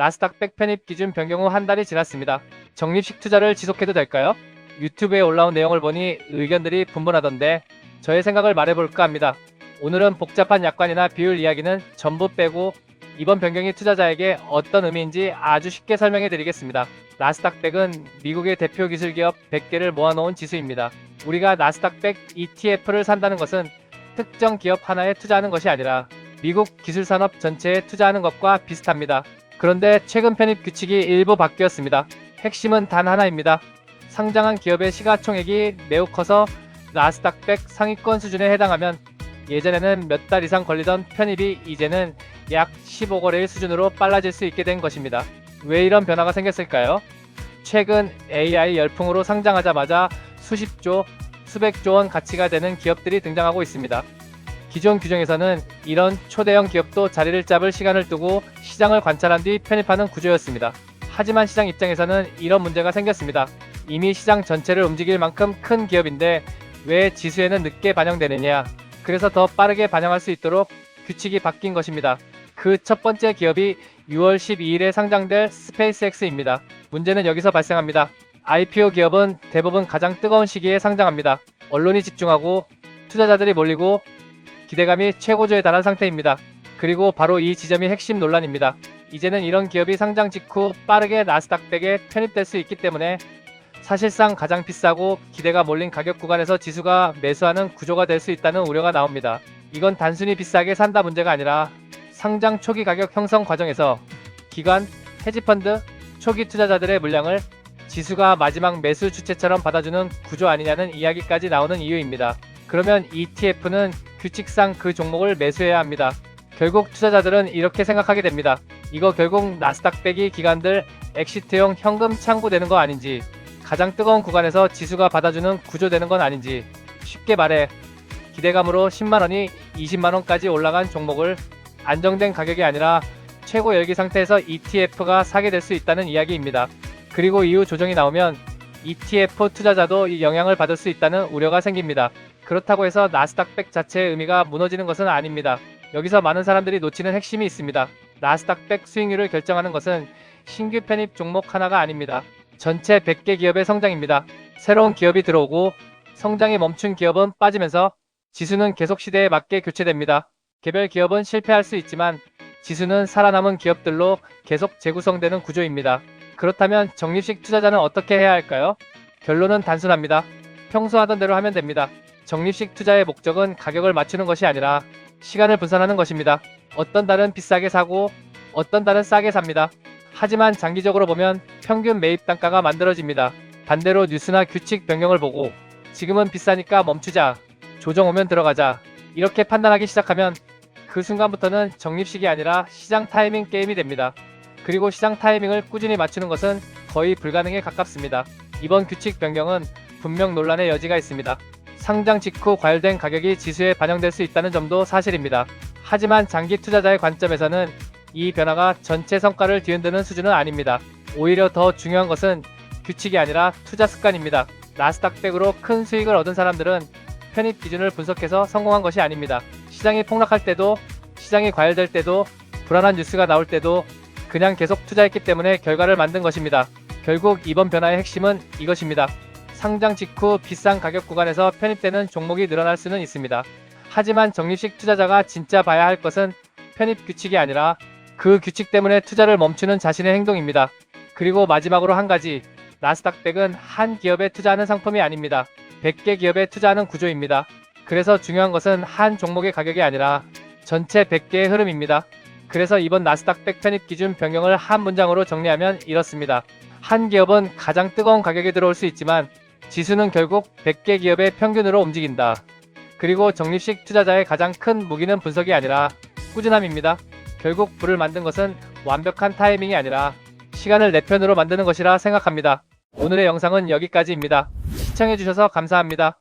나스닥100 편입 기준 변경 후 한 달이 지났습니다. 적립식 투자를 지속해도 될까요? 유튜브에 올라온 내용을 보니 의견들이 분분하던데 저의 생각을 말해볼까 합니다. 오늘은 복잡한 약관이나 비율 이야기는 전부 빼고 이번 변경이 투자자에게 어떤 의미인지 아주 쉽게 설명해 드리겠습니다. 나스닥100은 미국의 대표 기술기업 100개를 모아놓은 지수입니다. 우리가 나스닥100 ETF를 산다는 것은 특정 기업 하나에 투자하는 것이 아니라 미국 기술산업 전체에 투자하는 것과 비슷합니다. 그런데 최근 편입 규칙이 일부 바뀌었습니다. 핵심은 단 하나입니다. 상장한 기업의 시가총액이 매우 커서 나스닥100 상위권 수준에 해당하면 예전에는 몇 달 이상 걸리던 편입이 이제는 약 15거래일 수준으로 빨라질 수 있게 된 것입니다. 왜 이런 변화가 생겼을까요? 최근 AI 열풍으로 상장하자마자 수십조, 수백조 원 가치가 되는 기업들이 등장하고 있습니다. 기존 규정에서는 이런 초대형 기업도 자리를 잡을 시간을 두고 시장을 관찰한 뒤 편입하는 구조였습니다. 하지만 시장 입장에서는 이런 문제가 생겼습니다. 이미 시장 전체를 움직일 만큼 큰 기업인데 왜 지수에는 늦게 반영되느냐? 그래서 더 빠르게 반영할 수 있도록 규칙이 바뀐 것입니다. 그 첫 번째 기업이 6월 12일에 상장될 스페이스X입니다. 문제는 여기서 발생합니다. IPO 기업은 대부분 가장 뜨거운 시기에 상장합니다. 언론이 집중하고 투자자들이 몰리고 기대감이 최고조에 달한 상태입니다. 그리고 바로 이 지점이 핵심 논란입니다. 이제는 이런 기업이 상장 직후 빠르게 나스닥100에 편입될 수 있기 때문에 사실상 가장 비싸고 기대가 몰린 가격 구간에서 지수가 매수하는 구조가 될 수 있다는 우려가 나옵니다. 이건 단순히 비싸게 산다 문제가 아니라 상장 초기 가격 형성 과정에서 기관, 헤지펀드, 초기 투자자들의 물량을 지수가 마지막 매수 주체처럼 받아주는 구조 아니냐는 이야기까지 나오는 이유입니다. 그러면 ETF는 규칙상 그 종목을 매수해야 합니다. 결국 투자자들은 이렇게 생각하게 됩니다. 이거 결국 나스닥100이 기관들 엑시트용 현금 창구되는 거 아닌지, 가장 뜨거운 구간에서 지수가 받아주는 구조되는 건 아닌지, 쉽게 말해 기대감으로 10만원이 20만원까지 올라간 종목을 안정된 가격이 아니라 최고 열기 상태에서 ETF가 사게 될 수 있다는 이야기입니다. 그리고 이후 조정이 나오면 ETF 투자자도 이 영향을 받을 수 있다는 우려가 생깁니다. 그렇다고 해서 나스닥100 자체의 의미가 무너지는 것은 아닙니다. 여기서 많은 사람들이 놓치는 핵심이 있습니다. 나스닥100 수익률을 결정하는 것은 신규 편입 종목 하나가 아닙니다. 전체 100개 기업의 성장입니다. 새로운 기업이 들어오고 성장이 멈춘 기업은 빠지면서 지수는 계속 시대에 맞게 교체됩니다. 개별 기업은 실패할 수 있지만 지수는 살아남은 기업들로 계속 재구성되는 구조입니다. 그렇다면 적립식 투자자는 어떻게 해야 할까요? 결론은 단순합니다. 평소 하던 대로 하면 됩니다. 적립식 투자의 목적은 가격을 맞추는 것이 아니라 시간을 분산하는 것입니다. 어떤 달은 비싸게 사고 어떤 달은 싸게 삽니다. 하지만 장기적으로 보면 평균 매입 단가가 만들어집니다. 반대로 뉴스나 규칙 변경을 보고 지금은 비싸니까 멈추자, 조정 오면 들어가자, 이렇게 판단하기 시작하면 그 순간부터는 적립식이 아니라 시장 타이밍 게임이 됩니다. 그리고 시장 타이밍을 꾸준히 맞추는 것은 거의 불가능에 가깝습니다. 이번 규칙 변경은 분명 논란의 여지가 있습니다. 상장 직후 과열된 가격이 지수에 반영될 수 있다는 점도 사실입니다. 하지만 장기 투자자의 관점에서는 이 변화가 전체 성과를 뒤흔드는 수준은 아닙니다. 오히려 더 중요한 것은 규칙이 아니라 투자 습관입니다. 나스닥100으로 큰 수익을 얻은 사람들은 편입 기준을 분석해서 성공한 것이 아닙니다. 시장이 폭락할 때도, 시장이 과열될 때도, 불안한 뉴스가 나올 때도 그냥 계속 투자했기 때문에 결과를 만든 것입니다. 결국 이번 변화의 핵심은 이것입니다. 상장 직후 비싼 가격 구간에서 편입되는 종목이 늘어날 수는 있습니다. 하지만 적립식 투자자가 진짜 봐야 할 것은 편입 규칙이 아니라 그 규칙 때문에 투자를 멈추는 자신의 행동입니다. 그리고 마지막으로 한 가지, 나스닥100은 한 기업에 투자하는 상품이 아닙니다. 100개 기업에 투자하는 구조입니다. 그래서 중요한 것은 한 종목의 가격이 아니라 전체 100개의 흐름입니다. 그래서 이번 나스닥100 편입 기준 변경을 한 문장으로 정리하면 이렇습니다. 한 기업은 가장 뜨거운 가격에 들어올 수 있지만 지수는 결국 100개 기업의 평균으로 움직인다. 그리고 적립식 투자자의 가장 큰 무기는 분석이 아니라 꾸준함입니다. 결국 부를 만든 것은 완벽한 타이밍이 아니라 시간을 내 편으로 만드는 것이라 생각합니다. 오늘의 영상은 여기까지입니다. 시청해주셔서 감사합니다.